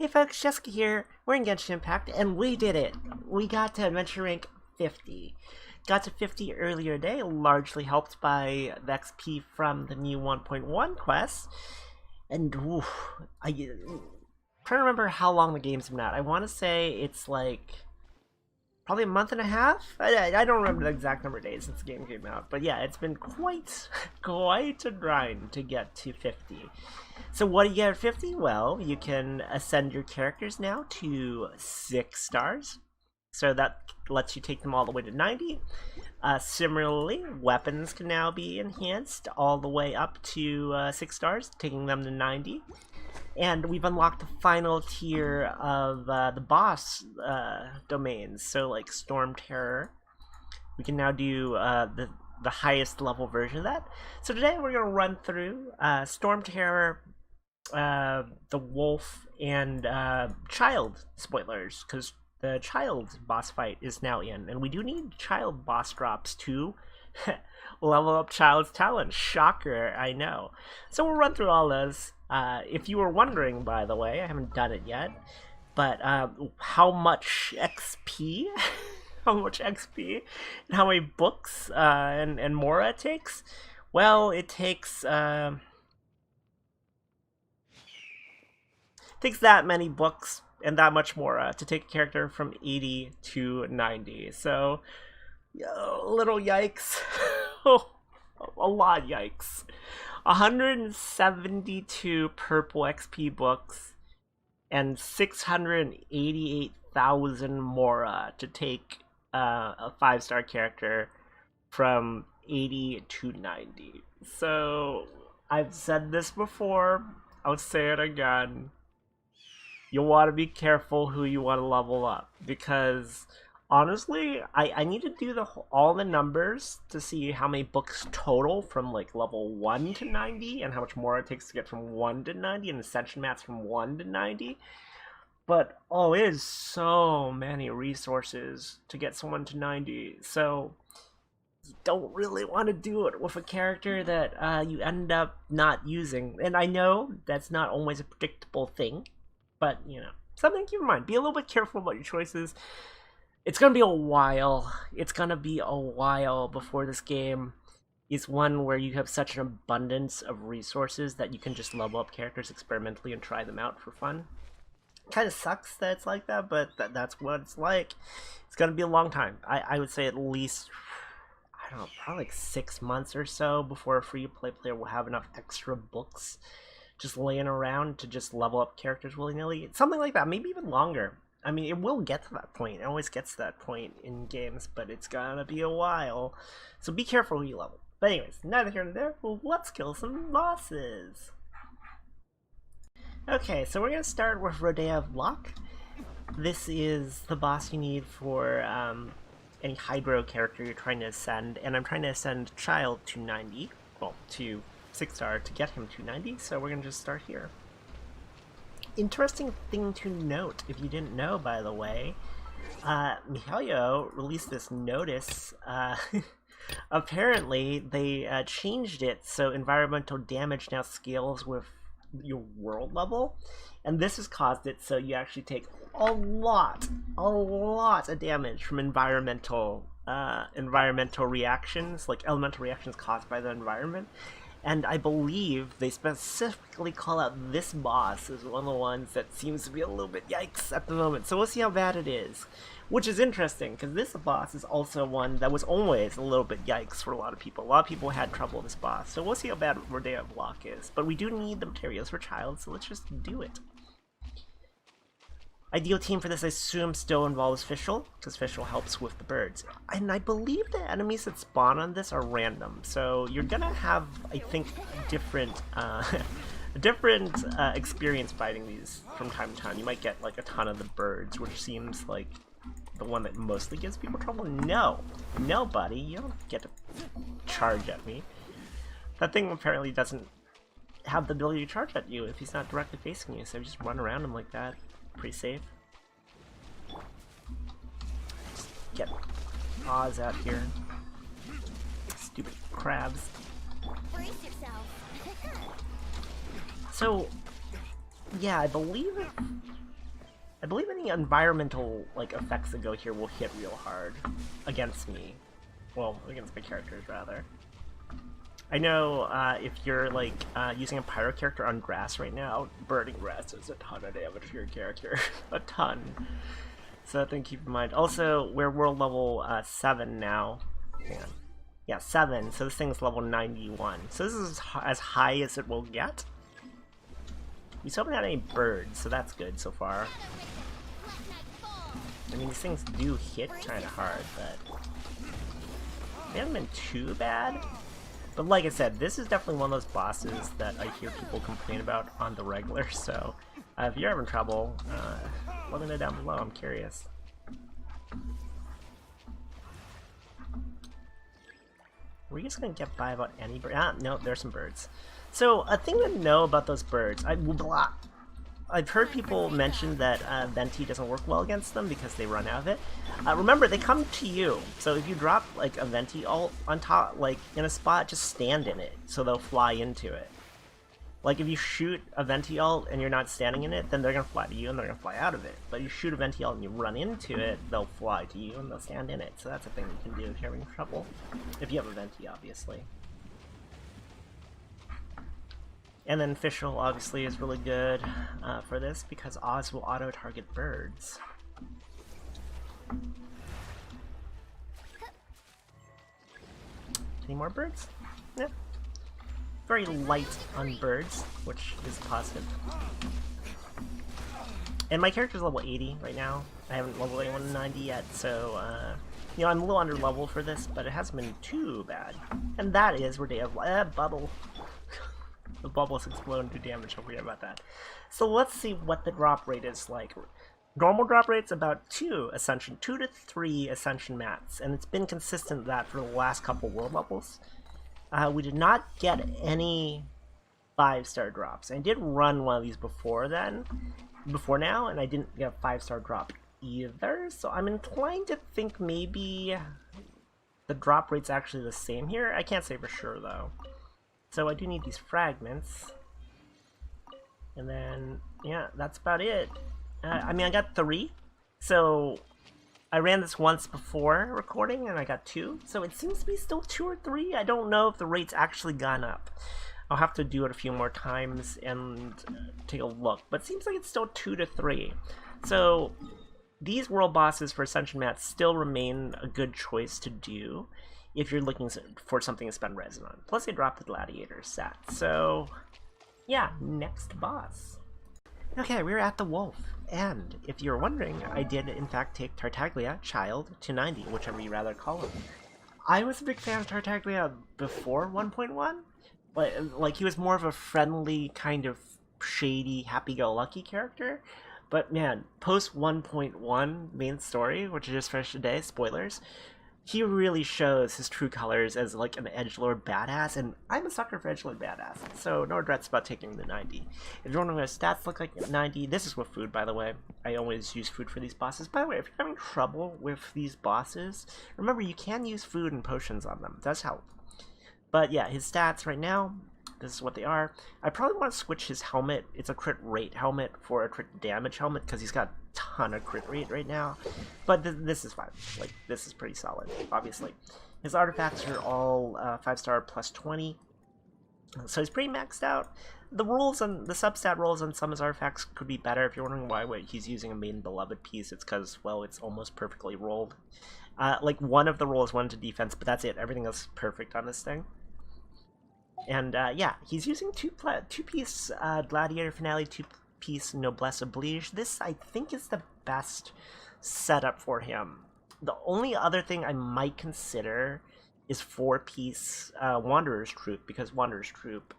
Hey folks, Jessica here. We're in Genshin Impact, and we did it! We got to Adventure Rank 50. Got to 50 earlier today, largely helped by the XP from the new 1.1 quests. And I'm trying to remember how long the game's been out. I want to say it's like probably a month and a half. I don't remember the exact number of days since the game came out, but yeah, it's been quite quite a grind to get to 50. So what do you get at 50? Well, you can ascend your characters now to 6 stars. So that lets you take them all the way to 90. Similarly, weapons can now be enhanced all the way up to 6 stars, taking them to 90. And we've unlocked the final tier of the boss domains. So like Storm Terror, we can now do the highest level version of that. So today we're going to run through Storm Terror, the Wolf, and Child spoilers, because the Child boss fight is now in, and we do need Child boss drops to level up Child's talent. Shocker, I know. So we'll run through all those. If you were wondering, by the way, I haven't done it yet, but how much XP, how much XP, and how many books and Mora it takes? Well, it takes that many books and that much Mora to take a character from 80 to 90. So, little yikes. A lot of yikes. 172 purple XP books and 688,000 Mora to take a 5-star character from 80 to 90. So, I've said this before, I'll say it again. You want to be careful who you want to level up, because honestly, I need to do all the numbers to see how many books total from like level 1 to 90 and how much more it takes to get from 1 to 90 and ascension mats from 1 to 90. But oh, it is so many resources to get someone to 90. So you don't really want to do it with a character that you end up not using. And I know that's not always a predictable thing, but, you know, something to keep in mind. Be a little bit careful about your choices. It's going to be a while. It's going to be a while before this game is one where you have such an abundance of resources that you can just level up characters experimentally and try them out for fun. Kind of sucks that it's like that, but that's what it's like. It's going to be a long time. I would say at least, I don't know, probably like 6 months or so before a free-to-play player will have enough extra books just laying around to just level up characters willy-nilly. Something like that, maybe even longer. I mean, it will get to that point. It always gets to that point in games, but it's gonna be a while. So be careful who you level. But anyways, neither here nor there. Well, let's kill some bosses. Okay, so we're gonna start with Rodea of Luck. This is the boss you need for any Hydro character you're trying to ascend, and I'm trying to ascend Child to 90. Well, to 6-star to get him to 90, so we're gonna just start here. Interesting thing to note, if you didn't know, by the way, Mihailo released this notice. Apparently, they changed it so environmental damage now scales with your world level, and this has caused it so you actually take a lot of damage from environmental reactions, like elemental reactions caused by the environment. And I believe they specifically call out this boss as one of the ones that seems to be a little bit yikes at the moment. So we'll see how bad it is. Which is interesting, because this boss is also one that was always a little bit yikes for a lot of people. A lot of people had trouble with this boss. So we'll see how bad Rodea of Luck is. But we do need the materials for Child, so let's just do it. Ideal team for this, I assume, still involves Fischl, because Fischl helps with the birds. And I believe the enemies that spawn on this are random, so you're gonna have, I think, different experience fighting these from time to time. You might get like a ton of the birds, which seems like the one that mostly gives people trouble. No, buddy, you don't get to charge at me. That thing apparently doesn't have the ability to charge at you if he's not directly facing you, so just run around him like that. Pretty safe. Just get paws out here. Stupid crabs. Brace yourself. So, yeah, I believe I believe any environmental like effects that go here will hit real hard against me. Well, against my characters rather. I know if you're like using a pyro character on grass right now, burning grass does a ton of damage to your character. A ton. So that thing keep in mind. Also, we're world level 7 now. Man. Yeah, 7, so this thing's level 91. So this is as high as it will get. We still haven't had any birds, so that's good so far. I mean, these things do hit kind of hard, but they haven't been too bad. But like I said, this is definitely one of those bosses that I hear people complain about on the regular, so if you're having trouble, let me know down below, I'm curious. We're just gonna get by about any bird. Ah, no, there's some birds. So a thing to know about those birds, I've heard people mention that Venti doesn't work well against them because they run out of it. Remember, they come to you, so if you drop like a Venti ult on top, like in a spot, just stand in it, so they'll fly into it. Like if you shoot a Venti ult and you're not standing in it, then they're gonna fly to you and they're gonna fly out of it. But you shoot a Venti ult and you run into it, they'll fly to you and they'll stand in it. So that's a thing you can do if you're having trouble. If you have a Venti, obviously. And then Fischl obviously is really good for this because Oz will auto-target birds. Any more birds? Yeah. Very light on birds, which is positive. And my character's level 80 right now. I haven't leveled anyone to 90 yet, so you know, I'm a little under level for this, but it hasn't been too bad. And that is where they have bubble. The bubbles explode and do damage, don't forget about that. So let's see what the drop rate is like. Normal drop rate's about 2 to 3 Ascension mats, and it's been consistent that for the last couple world levels. We did not get any 5-star drops. I did run one of these before now, and I didn't get a 5-star drop either, so I'm inclined to think maybe the drop rate's actually the same here. I can't say for sure though. So I do need these fragments. And then, yeah, that's about it. I mean, I got 3. So I ran this once before recording and I got 2. So it seems to be still 2 or 3. I don't know if the rate's actually gone up. I'll have to do it a few more times and take a look. But it seems like it's still 2 to 3. So these world bosses for Ascension Mats still remain a good choice to do if you're looking for something to spend resin on. Plus they dropped the Gladiator set. So yeah, next boss. Okay, we're at the Wolf, and if you're wondering, I did in fact take Tartaglia, Child, to 90, whichever you rather call him. I was a big fan of Tartaglia before 1.1, but like he was more of a friendly, kind of shady, happy-go-lucky character. But man, post 1.1 main story, which is just finished today, spoilers, he really shows his true colors as like an edgelord badass, and I'm a sucker for edgelord badass, so no regrets about taking the 90. If you're wondering what his stats look like at 90, this is with food, by the way. I always use food for these bosses. By the way, if you're having trouble with these bosses, remember you can use food and potions on them. It does help. But yeah, his stats right now, this is what they are. I probably want to switch his helmet. It's a crit rate helmet for a crit damage helmet because he's got a ton of crit rate right now. But this is fine. Like, this is pretty solid, obviously. His artifacts are all 5-star plus 20. So he's pretty maxed out. The rules and the substat rolls on some of his artifacts could be better. If you're wondering why he's using a main beloved piece, it's because, well, it's almost perfectly rolled. Like, one of the rolls went to defense, but that's it. Everything else is perfect on this thing. And yeah, he's using two-piece Gladiator Finale, two-piece Noblesse Oblige. This, I think, is the best setup for him. The only other thing I might consider is 4-piece Wanderer's Troop, because Wanderer's Troop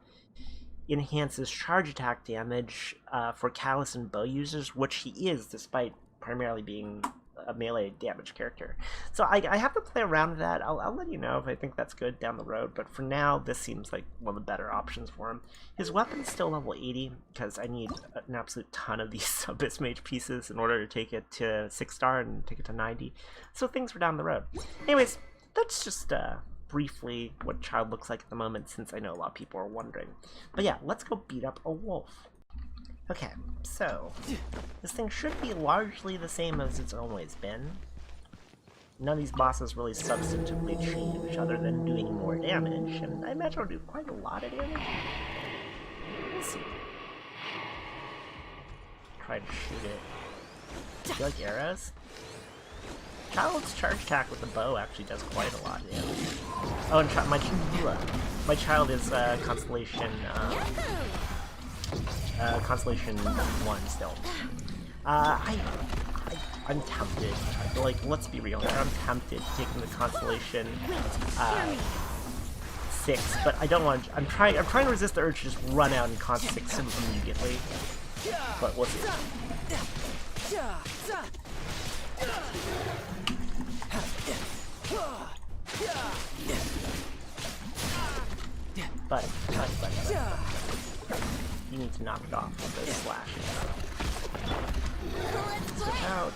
enhances charge attack damage for Callus and bow users, which he is, despite primarily being a melee damage character. So I have to play around with that. I'll let you know if I think that's good down the road, but for now, this seems like one of the better options for him. His weapon's still level 80, because I need an absolute ton of these Abyss Mage pieces in order to take it to 6-star and take it to 90. So things for down the road. Anyways, that's just briefly what Child looks like at the moment, since I know a lot of people are wondering. But yeah, let's go beat up a wolf. Okay, so this thing should be largely the same as it's always been. None of these bosses really substantively change other than doing more damage, and I imagine I'll do quite a lot of damage. We'll see. Try to shoot it. Do you like arrows? Child's charge attack with the bow actually does quite a lot of damage. Oh, and my child is Constellation, Constellation 1 still. I'm tempted. Like, let's be real here. I'm tempted taking the Constellation 6, but I don't want to. I'm trying to resist the urge to just run out and Con 6 him immediately. But we'll see. But you need to knock it off with those slashes. Switch out.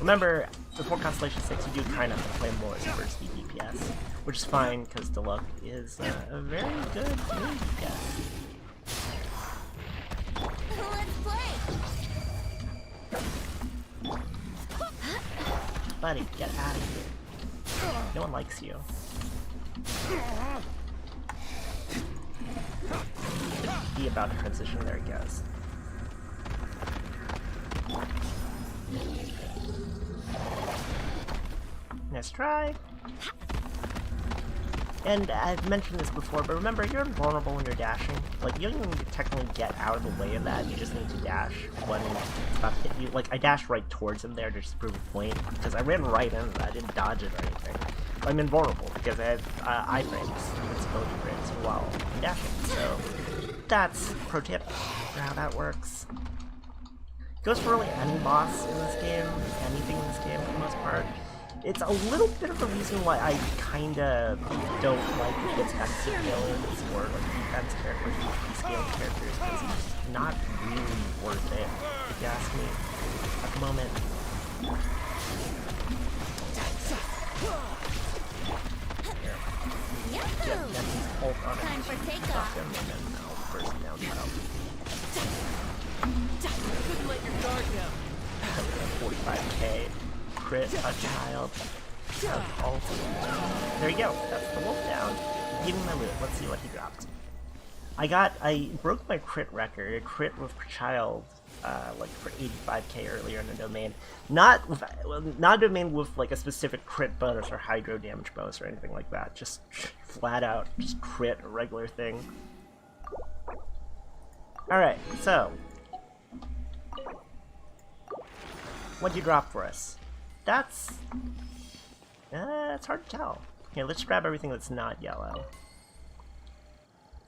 Remember, before Constellation 6, you do kind of have to play more as first DPS, which is fine because Deluxe is a very good DPS. Buddy, get out of here. No one likes you. Be about to transition. There he goes. Nice try. And I've mentioned this before, but remember, you're invulnerable when you're dashing. Like, you don't even need to technically get out of the way of that, you just need to dash when it's about to hit you. Like, I dashed right towards him there to just prove a point, because I ran right into that, I didn't dodge it or anything. But I'm invulnerable, because I have iframes, invincibility frames, while I'm dashing. So, that's pro tip for how that works. Goes for really any boss in this game, anything in this game for the most part. It's a little bit of the reason why I kinda don't like defensive builds or like defense characters, scale characters, because it's just not really worth it, if you ask me, at the moment. Here. Get his ult on him, knock him, and then I'll burst him down child. Couldn't let your guard down. 45k. Crit a child. Ult. There you go. That's the wolf down. Give me my loot. Let's see what he dropped. I broke my crit record. I crit with child, like for 85k earlier in the domain. Not a domain with like a specific crit bonus or hydro damage bonus or anything like that. Just flat out, just crit a regular thing. All right, so what'd you drop for us? It's hard to tell. Here, let's grab everything that's not yellow.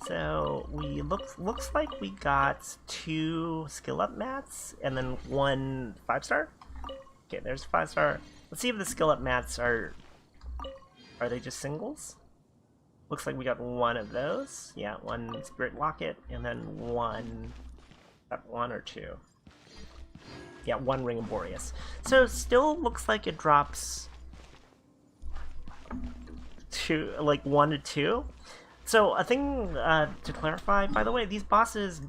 So we looks like we got 2 skill up mats and then 1 5-star. Okay, there's a 5-star. Let's see if the skill up mats are they just singles? Looks like we got 1 of those. Yeah, 1 spirit locket and then 1 or 2. Yeah, 1 Ring of Boreas. So still looks like it drops 2, like 1 to 2. So a thing to clarify, by the way, these bosses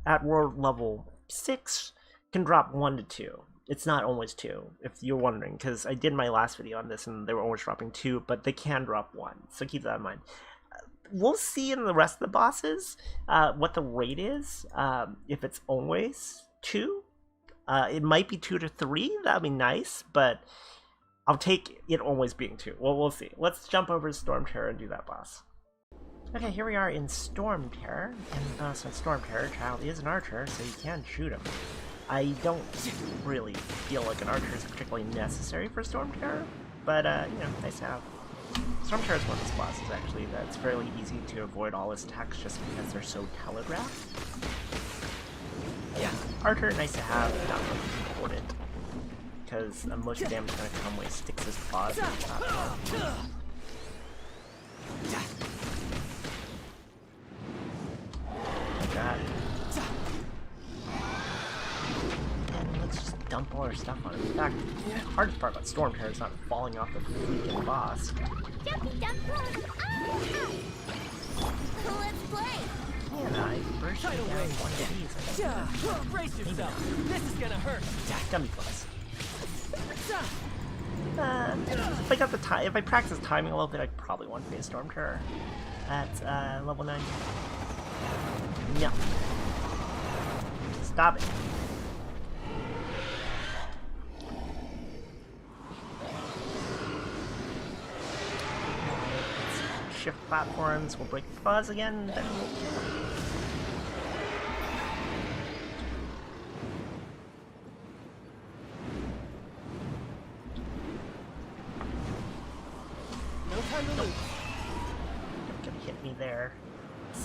at world level 6 can drop 1 to 2. It's not always 2, if you're wondering, because I did my last video on this and they were always dropping 2, but they can drop 1. So keep that in mind. We'll see in the rest of the bosses what the rate is, if it's always 2. It might be 2 to 3, that'd be nice, but I'll take it always being 2. Well, we'll see. Let's jump over to Storm Terror and do that boss. Okay, here we are in Storm Terror, and so Storm Terror, child is an archer, so you can shoot him. I don't really feel like an archer is particularly necessary for Storm Terror, but, you know, nice to have. Storm Terror is one of those bosses, actually, that's fairly easy to avoid all his attacks just because they're so telegraphed. Yeah, Archer, nice to have, not really important, because most damage is going to come when he sticks his claws in the top down. Like that. And let's just dump all our stuff on him. In fact, the hardest part about Storm Terror is not falling off the freaking boss. Let's play. Can I burst you Tidal down wave. one of these? Yeah. Brace yourself. This is gonna hurt. It's gonna be close. If I got the time, if I practice timing a little bit, I probably want to be a Storm Terror at level 90. No. Stop it. Let's shift platforms. We'll break the buzz again. Then we'll kill. Hit me there.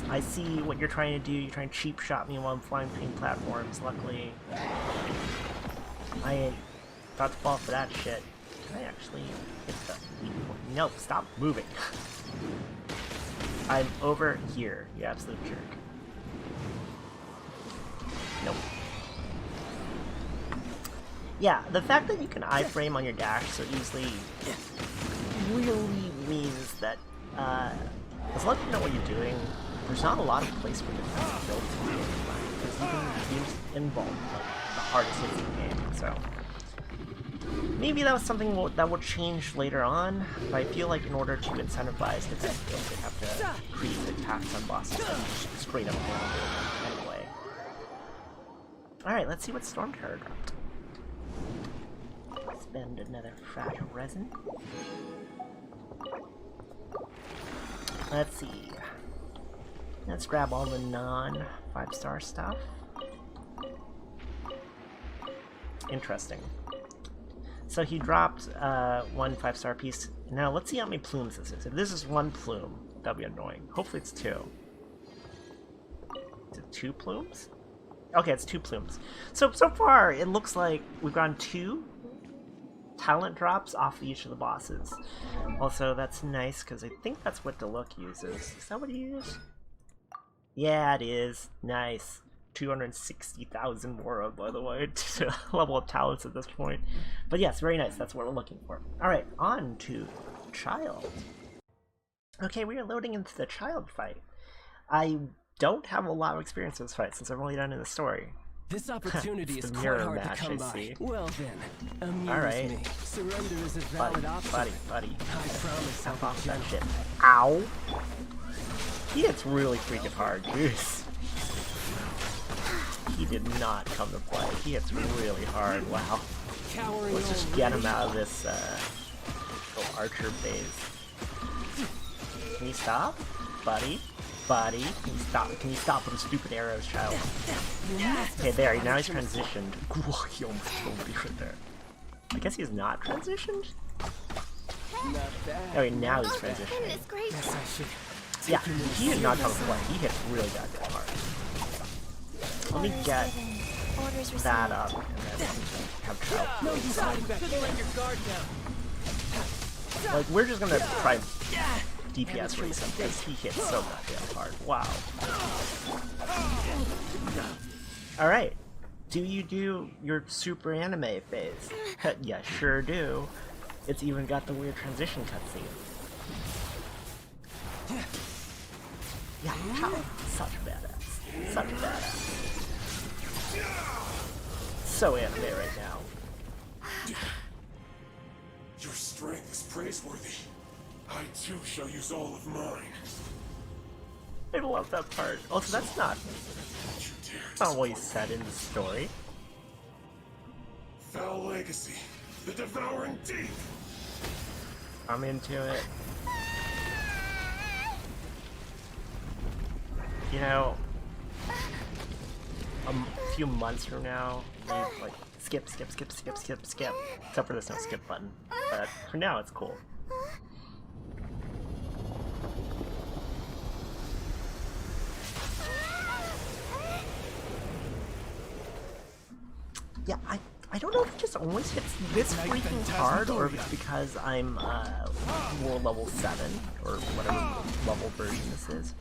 I see what you're trying to do. You're trying to cheap shot me while I'm flying between platforms. Luckily, I ain't about to fall for that shit. Can I actually hit the weak point? Nope, stop moving. I'm over here, you absolute jerk. Nope. Yeah, the fact that you can iframe on your dash so easily really means that as long as you know what you're doing, there's not a lot of place where you're trying to build to be because you can use involve like the hardest hits in the game. So maybe that was something that will change later on, but I feel like in order to incentivize the tech build, they have to create attacks on bosses that just straight up handle anyway. Alright, let's see what Storm Terror dropped. Spend another fragile resin. Let's see. Let's grab all the non-5-star stuff. Interesting. So he dropped one 5-star piece. Now let's see how many plumes this is. If this is one plume, that'll be annoying. Hopefully it's 2. Is it 2 plumes? Okay, it's 2 plumes. So far it looks like we've gotten 2 talent drops off each of the bosses. Also, that's nice because I think that's what Deluxe uses. Is that what he uses? Yeah, it is. Nice. 260,000 more, by the way, to level up talents at this point. But yes, very nice. That's what we're looking for. Alright, on to Child. Okay, we are loading into the Child fight. I don't have a lot of experience with this fight since I've only done it in the story. This opportunity is the quite mirror hard match, to come I by. see. Well then, amuse Alright. me. Surrender is a valid option. Buddy. I promise Jump I'll off be that gentle. shit. Ow! He hits really freaking hard, jeez. He did not come to play. He hits really hard, wow. Cowering Let's just old get him lady. out of this little archer phase. Can you stop? Buddy? Can you stop with the stupid arrows, Child? Okay, there, now he's transitioned. Whoa, he almost killed me right there. I guess he's not transitioned? Not bad. Okay, now he's transitioned. Goodness gracious. Yes, I should. Yeah, he did not come to play. He hits really goddamn hard. Let me Orders get given. Orders received. that up, and then have Child. No use hiding back there. Let your guard down. Like, we're just gonna try DPS race him because he hits so goddamn hard. Wow. Alright. Do you do your super anime phase? Yeah, sure do. It's even got the weird transition cutscene. Yeah, Child. Such a badass. Such a badass. So anime right now. Your strength is praiseworthy. I too shall use all of mine. I love that part. Also, that's not You dare not what he said in the story. Foul legacy, the devouring deep. I'm into it. You know, a few months from now, we like skip. Except for there's no skip button. But for now, it's cool. Yeah, I don't know if it just always hits this freaking hard, or if it's because I'm world level 7, or whatever level version this is.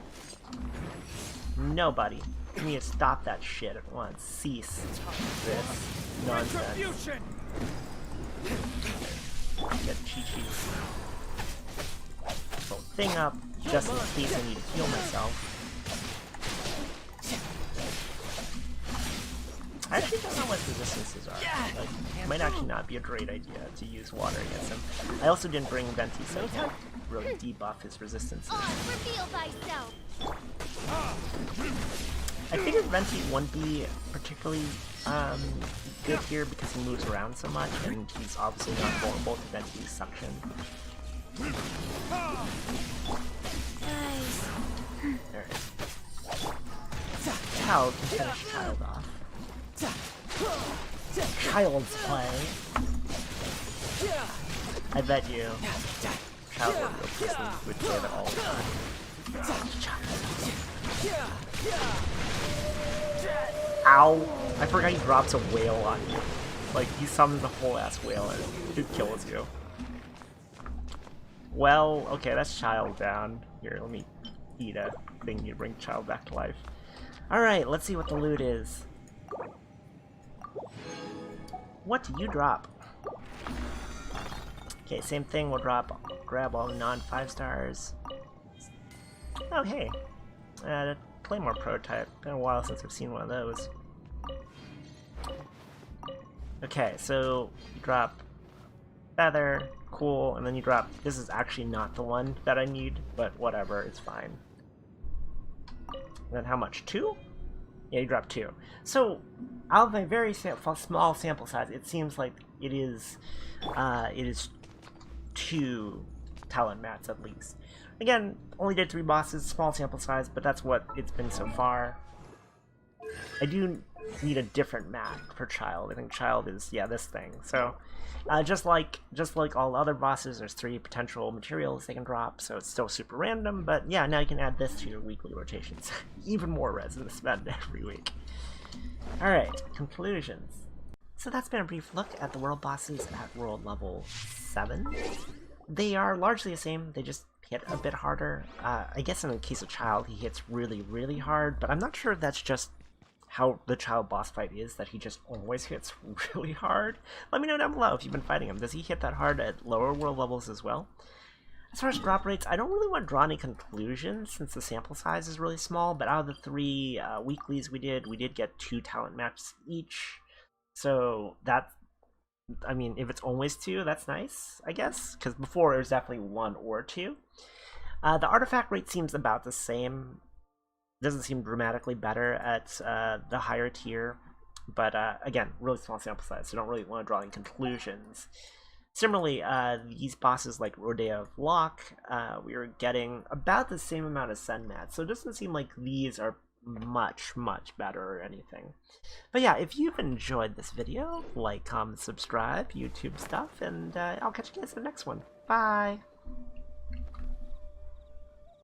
Nobody. You need to stop that shit at once. Cease this nonsense. Get Chi-Chi's little thing up, just in case I need to heal myself. I actually don't know what resistances are. Like, it might actually not be a great idea to use water against him. I also didn't bring Venti, so he can't really debuff his resistances. Reveal thyself. I figured Venti wouldn't be particularly good here because he moves around so much, and he's obviously not vulnerable to Venti's suction. Nice. Alright. Child can finish Child off. Child's play. I bet you Child would say that all the time. Ow! I forgot he drops a whale on you. Like, he summons a whole ass whale and it kills you. Well, okay, that's Child down. Here, let me eat a thing to bring Child back to life. Alright, let's see what the loot is. What do you drop? Okay, same thing, we'll grab all the non-5 stars. Oh, hey. Claymore prototype. Been a while since I've seen one of those. Okay, so you drop Feather, cool, and then you drop... This is actually not the one that I need, but whatever, it's fine. And then how much? 2? Yeah, you drop 2. So, out of a very small sample size, it seems like it is 2 talent mats at least. Again, only did 3 bosses, small sample size, but that's what it's been so far. I do need a different mat for Child. I think Child is, yeah, this thing. So, just like all other bosses, there's 3 potential materials they can drop, so it's still super random, but yeah, now you can add this to your weekly rotations. Even more resin to spend every week. Alright, conclusions. So that's been a brief look at the world bosses at world level 7. They are largely the same, they just hit a bit harder. I guess in the case of Child, he hits really, really hard, but I'm not sure if that's just how the Child boss fight is, that he just always hits really hard. Let me know down below if you've been fighting him. Does he hit that hard at lower world levels as well? As far as drop rates, I don't really want to draw any conclusions since the sample size is really small, but out of the 3 weeklies we did get 2 talent matches each. So that, I mean, if it's always 2, that's nice, I guess, because before it was definitely 1 or 2. The artifact rate seems about the same. Doesn't seem dramatically better at the higher tier, but again, really small sample size, so don't really want to draw any conclusions. Similarly, these bosses like Rodeo of Locke, we are getting about the same amount of Sen mats, so it doesn't seem like these are much, much better or anything. But yeah, if you've enjoyed this video, like, comment, subscribe, YouTube stuff, and I'll catch you guys in the next one. Bye!